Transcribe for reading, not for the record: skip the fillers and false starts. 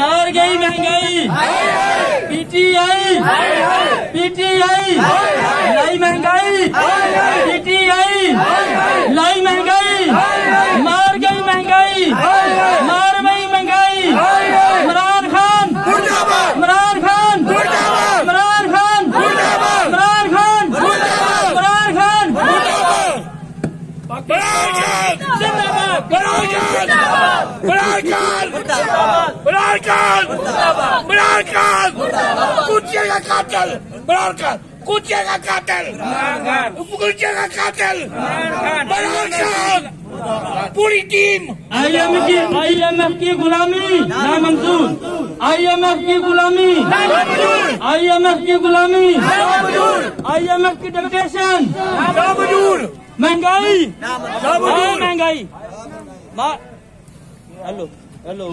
मार गई महंगाई, पीटीआई, पीटीआई लाई महंगाई, पीटीआई लाई महंगाई, मार गई महंगाई, मार गई महंगाई। इमरान खान, इमरान खान, इमरान खान, इमरान खान, इमरान खान, कुचिएगा कातिल, इमरान खान कुचिएगा कातिल, कुचिएगा कातिल, इमरान खान। पूरी टीम IMF की गुलामी नामंजूर, IMF की गुलामी, IMF की गुलामी, IMF की डिक्टेशन, महंगाई, महंगाई। Hello hello